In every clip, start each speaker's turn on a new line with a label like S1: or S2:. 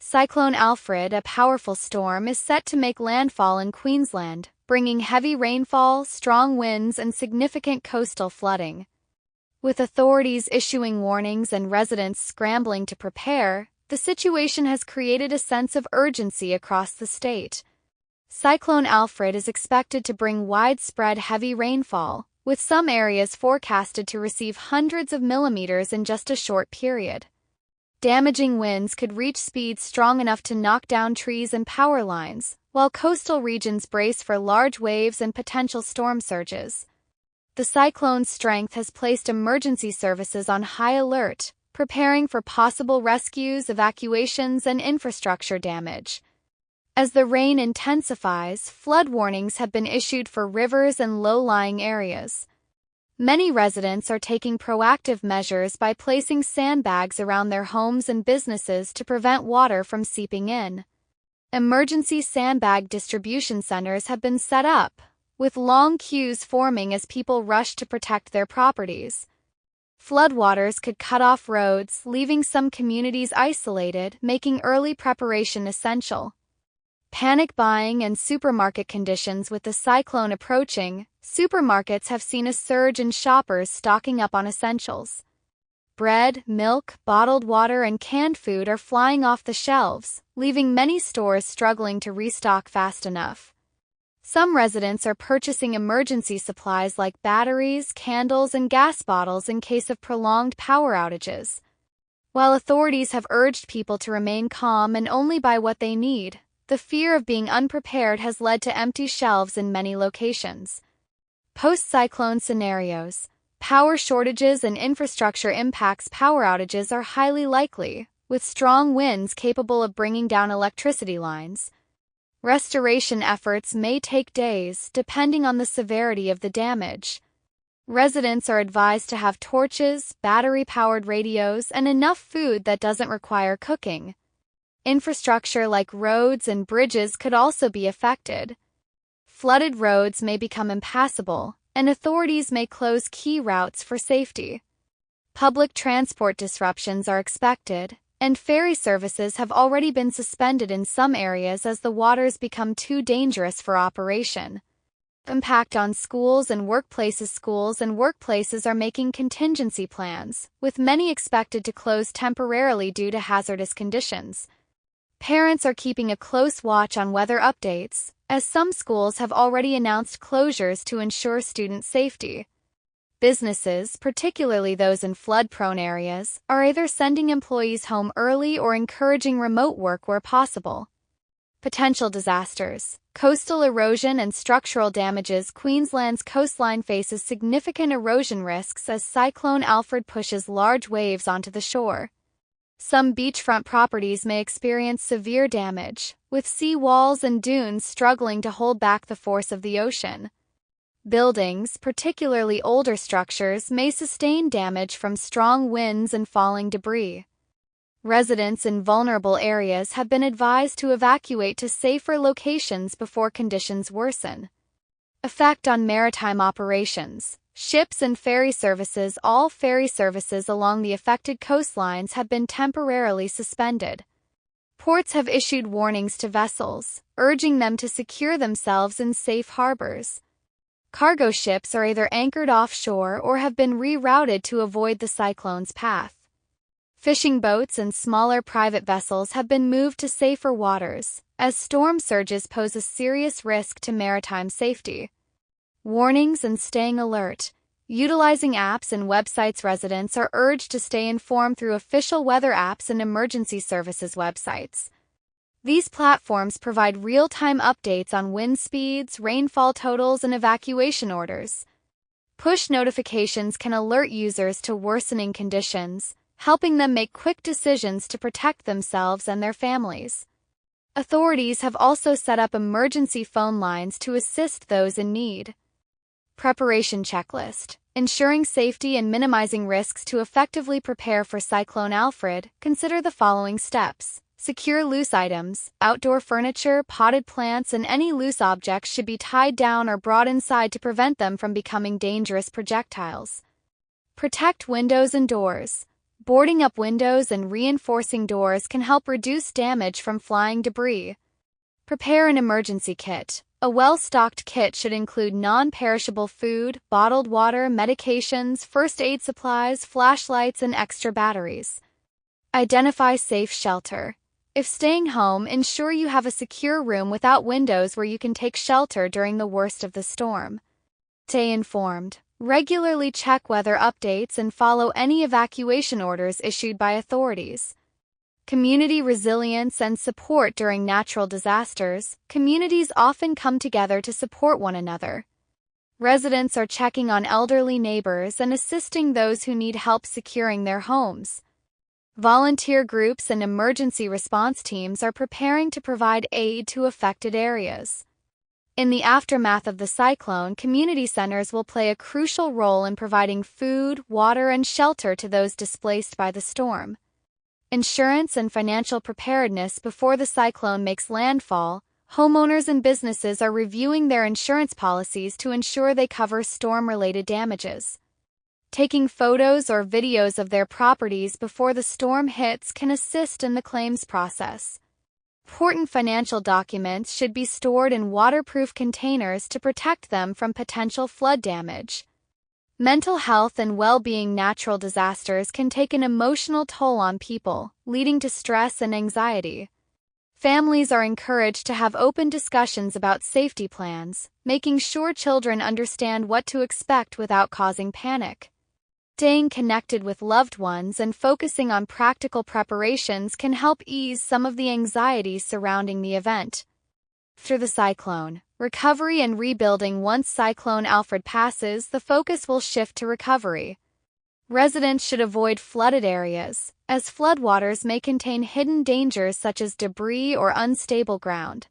S1: Cyclone Alfred, a powerful storm, is set to make landfall in Queensland, bringing heavy rainfall, strong winds, and significant coastal flooding. With authorities issuing warnings and residents scrambling to prepare, the situation has created a sense of urgency across the state. Cyclone Alfred is expected to bring widespread heavy rainfall, with some areas forecasted to receive hundreds of millimeters in just a short period. Damaging winds could reach speeds strong enough to knock down trees and power lines, while coastal regions brace for large waves and potential storm surges. The cyclone's strength has placed emergency services on high alert, preparing for possible rescues, evacuations, and infrastructure damage. As the rain intensifies, flood warnings have been issued for rivers and low-lying areas. Many residents are taking proactive measures by placing sandbags around their homes and businesses to prevent water from seeping in. Emergency sandbag distribution centers have been set up, with long queues forming as people rush to protect their properties. Floodwaters could cut off roads, leaving some communities isolated, making early preparation essential. Panic buying and supermarket conditions. With the cyclone approaching, supermarkets have seen a surge in shoppers stocking up on essentials. Bread, milk, bottled water, and canned food are flying off the shelves, leaving many stores struggling to restock fast enough. Some residents are purchasing emergency supplies like batteries, candles, and gas bottles in case of prolonged power outages. While authorities have urged people to remain calm and only buy what they need, the fear of being unprepared has led to empty shelves in many locations. Post-cyclone scenarios. Power shortages and infrastructure impacts. Power outages are highly likely, with strong winds capable of bringing down electricity lines. Restoration efforts may take days, depending on the severity of the damage. Residents are advised to have torches, battery-powered radios, and enough food that doesn't require cooking. Infrastructure like roads and bridges could also be affected. Flooded roads may become impassable, and authorities may close key routes for safety. Public transport disruptions are expected, and ferry services have already been suspended in some areas as the waters become too dangerous for operation. Impact on schools and workplaces. Schools and workplaces are making contingency plans, with many expected to close temporarily due to hazardous conditions. Parents are keeping a close watch on weather updates, as some schools have already announced closures to ensure student safety. Businesses, particularly those in flood-prone areas, are either sending employees home early or encouraging remote work where possible. Potential disasters. Coastal erosion and structural damages. Queensland's coastline faces significant erosion risks as Cyclone Alfred pushes large waves onto the shore. Some beachfront properties may experience severe damage, with sea walls and dunes struggling to hold back the force of the ocean. Buildings, particularly older structures, may sustain damage from strong winds and falling debris. Residents in vulnerable areas have been advised to evacuate to safer locations before conditions worsen. Effect on maritime operations. Ships and ferry services. All ferry services along the affected coastlines have been temporarily suspended. Ports have issued warnings to vessels, urging them to secure themselves in safe harbors. Cargo ships are either anchored offshore or have been rerouted to avoid the cyclone's path. Fishing boats and smaller private vessels have been moved to safer waters, as storm surges pose a serious risk to maritime safety. Warnings and staying alert. Utilizing apps and websites. Residents are urged to stay informed through official weather apps and emergency services websites. These platforms provide real-time updates on wind speeds, rainfall totals, and evacuation orders. Push notifications can alert users to worsening conditions, helping them make quick decisions to protect themselves and their families. Authorities have also set up emergency phone lines to assist those in need. Preparation checklist. Ensuring safety and minimizing risks. To effectively prepare for Cyclone Alfred, consider the following steps. Secure loose items. Outdoor furniture, potted plants, and any loose objects should be tied down or brought inside to prevent them from becoming dangerous projectiles. Protect windows and doors. Boarding up windows and reinforcing doors can help reduce damage from flying debris. Prepare an emergency kit. A well-stocked kit should include non-perishable food, bottled water, medications, first aid supplies, flashlights, and extra batteries. Identify safe shelter. If staying home, ensure you have a secure room without windows where you can take shelter during the worst of the storm. Stay informed. Regularly check weather updates and follow any evacuation orders issued by authorities. Community resilience and support during natural disasters. Communities often come together to support one another. Residents are checking on elderly neighbors and assisting those who need help securing their homes. Volunteer groups and emergency response teams are preparing to provide aid to affected areas. In the aftermath of the cyclone, community centers will play a crucial role in providing food, water, and shelter to those displaced by the storm. Insurance and financial preparedness. Before the cyclone makes landfall, homeowners and businesses are reviewing their insurance policies to ensure they cover storm-related damages. Taking photos or videos of their properties before the storm hits can assist in the claims process. Important financial documents should be stored in waterproof containers to protect them from potential flood damage. Mental health and well-being. Natural disasters can take an emotional toll on people, leading to stress and anxiety. Families are encouraged to have open discussions about safety plans, making sure children understand what to expect without causing panic. Staying connected with loved ones and focusing on practical preparations can help ease some of the anxiety surrounding the event. After the cyclone, recovery and rebuilding. Once Cyclone Alfred passes, the focus will shift to recovery. Residents should avoid flooded areas, as floodwaters may contain hidden dangers such as debris or unstable ground.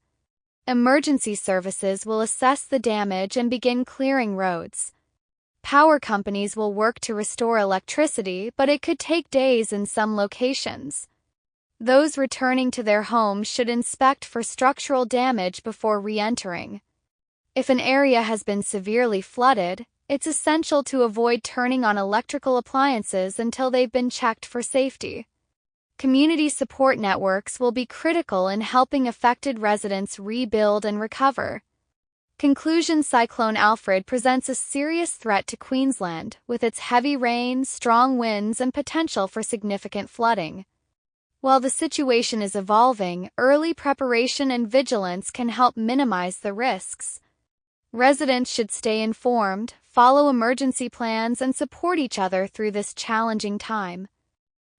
S1: Emergency services will assess the damage and begin clearing roads. Power companies will work to restore electricity, but it could take days in some locations. Those returning to their homes should inspect for structural damage before re-entering. If an area has been severely flooded, it's essential to avoid turning on electrical appliances until they've been checked for safety. Community support networks will be critical in helping affected residents rebuild and recover. Conclusion. Cyclone Alfred presents a serious threat to Queensland, with its heavy rain, strong winds, and potential for significant flooding. While the situation is evolving, early preparation and vigilance can help minimize the risks. Residents should stay informed, follow emergency plans, and support each other through this challenging time.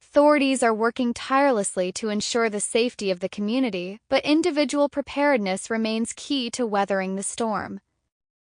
S1: Authorities are working tirelessly to ensure the safety of the community, but individual preparedness remains key to weathering the storm.